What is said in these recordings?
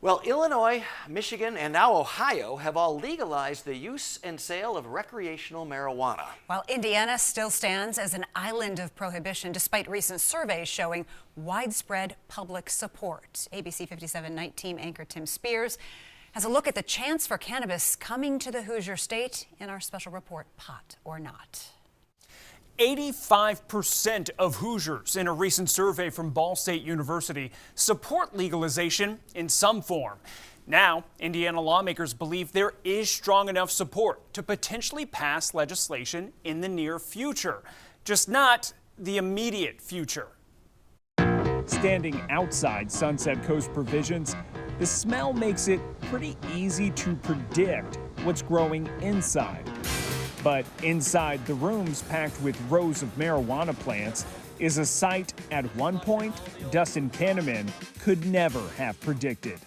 Well, Illinois, Michigan, and now Ohio have all legalized the use and sale of recreational marijuana. While Indiana still stands as an island of prohibition, despite recent surveys showing widespread public support. ABC 57 Night Team anchor Tim Spears has a look at the chance for cannabis coming to the Hoosier state in our special report, Pot or Not. 85% of Hoosiers in a recent survey from Ball State University support legalization in some form. Now, Indiana lawmakers believe there is strong enough support to potentially pass legislation in the near future, just not the immediate future. Standing outside Sunset Coast provisions, the smell makes it pretty easy to predict what's growing inside. But inside the rooms packed with rows of marijuana plants is a sight at one point Dustin Kahneman could never have predicted.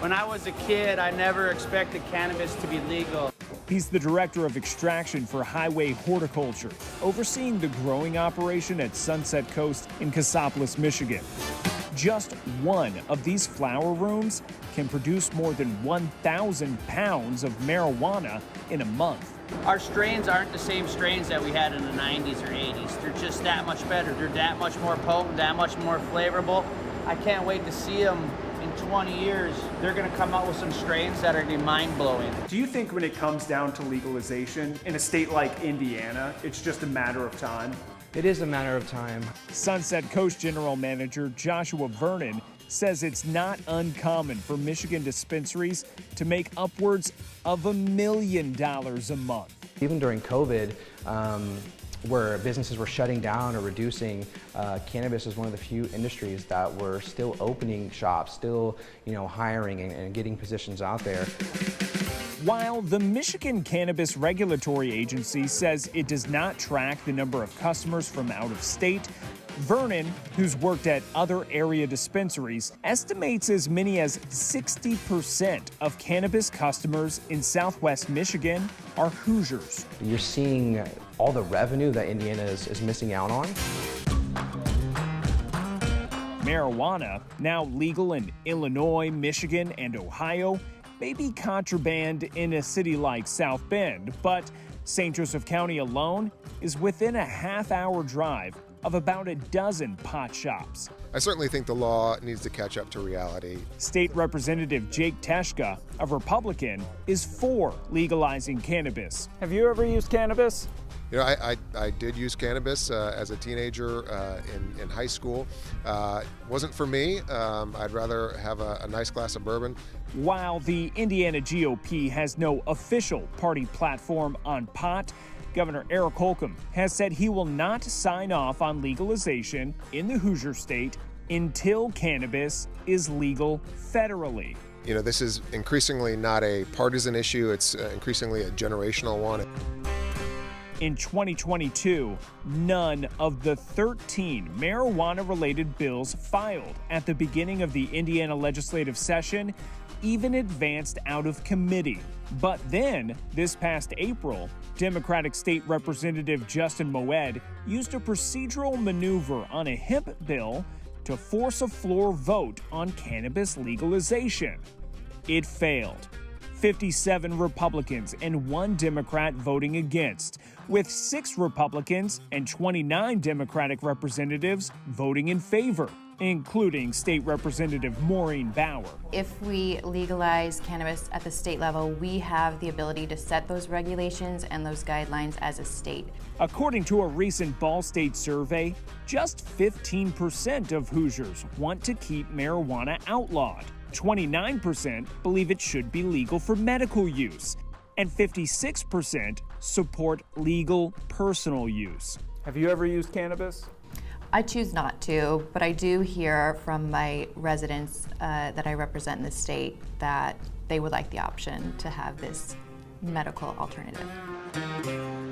When I was a kid, I never expected cannabis to be legal. He's the director of extraction for Highway Horticulture, overseeing the growing operation at Sunset Coast in Cassopolis, Michigan. Just one of these flower rooms can produce more than 1,000 pounds of marijuana in a month. Our strains aren't the same strains that we had in the 90s or 80s. They're just that much better. They're that much more potent, that much more flavorful. I can't wait to see them in 20 years. They're going to come out with some strains that are going to be mind-blowing. Do you think when it comes down to legalization in a state like Indiana, it's just a matter of time? It is a matter of time. Sunset Coast General Manager Joshua Vernon says it's not uncommon for Michigan dispensaries to make upwards of $1 million a month. Even during COVID, where businesses were shutting down or reducing, cannabis is one of the few industries that were still opening shops, still, hiring and getting positions out there. While the Michigan Cannabis Regulatory Agency says it does not track the number of customers from out of state, Vernon, who's worked at other area dispensaries, estimates as many as 60% of cannabis customers in Southwest Michigan are Hoosiers. You're seeing all the revenue that Indiana is missing out on. Marijuana, now legal in Illinois, Michigan, and Ohio, may be contraband in a city like South Bend, but St. Joseph County alone is within a half-hour drive of about a dozen pot shops. I certainly think the law needs to catch up to reality. State Representative Jake Teshka, a Republican, is for legalizing cannabis. Have you ever used cannabis? I did use cannabis as a teenager in high school. Wasn't for me. I'd rather have a nice glass of bourbon. While the Indiana GOP has no official party platform on pot, Governor Eric Holcomb has said he will not sign off on legalization in the Hoosier state until cannabis is legal federally. This is increasingly not a partisan issue. It's increasingly a generational one. In 2022, none of the 13 marijuana-related bills filed at the beginning of the Indiana legislative session even advanced out of committee. But then, this past April, Democratic State Representative Justin Moed used a procedural maneuver on a hemp bill to force a floor vote on cannabis legalization. It failed. 57 Republicans and 1 Democrat voting against, with 6 Republicans and 29 Democratic representatives voting in favor, including State Representative Maureen Bauer. If we legalize cannabis at the state level, we have the ability to set those regulations and those guidelines as a state. According to a recent Ball State survey, just 15% of Hoosiers want to keep marijuana outlawed. 29% believe it should be legal for medical use, and 56% support legal personal use. Have you ever used cannabis? I choose not to, but I do hear from my residents that I represent in the state that they would like the option to have this medical alternative.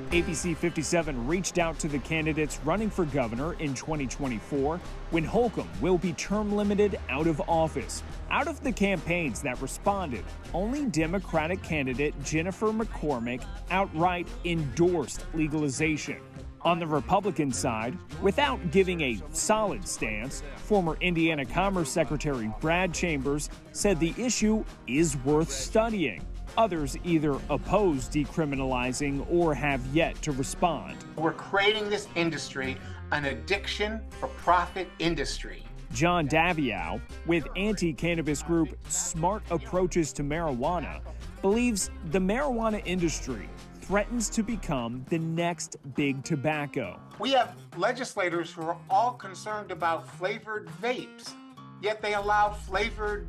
ABC 57 reached out to the candidates running for governor in 2024 when Holcomb will be term limited out of office. Out of the campaigns that responded, only Democratic candidate Jennifer McCormick outright endorsed legalization. On the Republican side, without giving a solid stance, former Indiana Commerce Secretary Brad Chambers said the issue is worth studying. Others either oppose decriminalizing or have yet to respond. We're creating this industry an addiction for profit industry. John Daviow, with anti-cannabis group Smart Approaches to Marijuana, believes the marijuana industry threatens to become the next big tobacco. We have legislators who are all concerned about flavored vapes, yet they allow flavored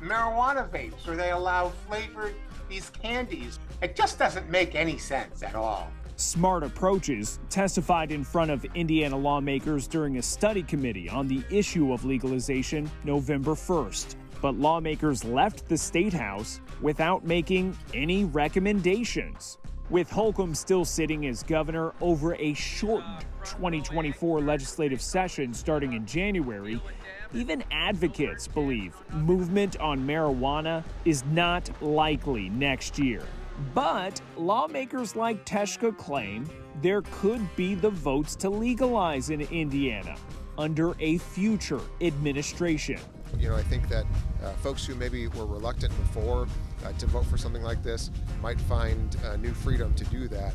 marijuana vapes, or they allow flavored these candies. It just doesn't make any sense at all. Smart Approaches testified in front of Indiana lawmakers during a study committee on the issue of legalization November 1st. But lawmakers left the State House without making any recommendations. With Holcomb still sitting as governor over a shortened 2024 legislative session starting in January, even advocates believe movement on marijuana is not likely next year. But lawmakers like Teshka claim there could be the votes to legalize in Indiana under a future administration. You know, I think that folks who maybe were reluctant before to vote for something like this might find new freedom to do that.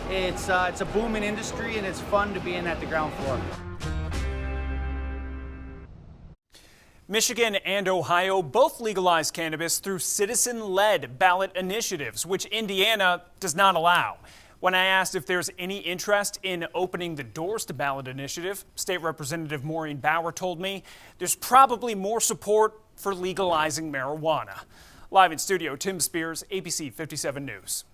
It's a booming industry, and it's fun to be in at the ground floor. Michigan and Ohio both legalized cannabis through citizen-led ballot initiatives, which Indiana does not allow. When I asked if there's any interest in opening the doors to ballot initiative, State Representative Maureen Bauer told me there's probably more support for legalizing marijuana. Live in studio, Tim Spears, ABC 57 News.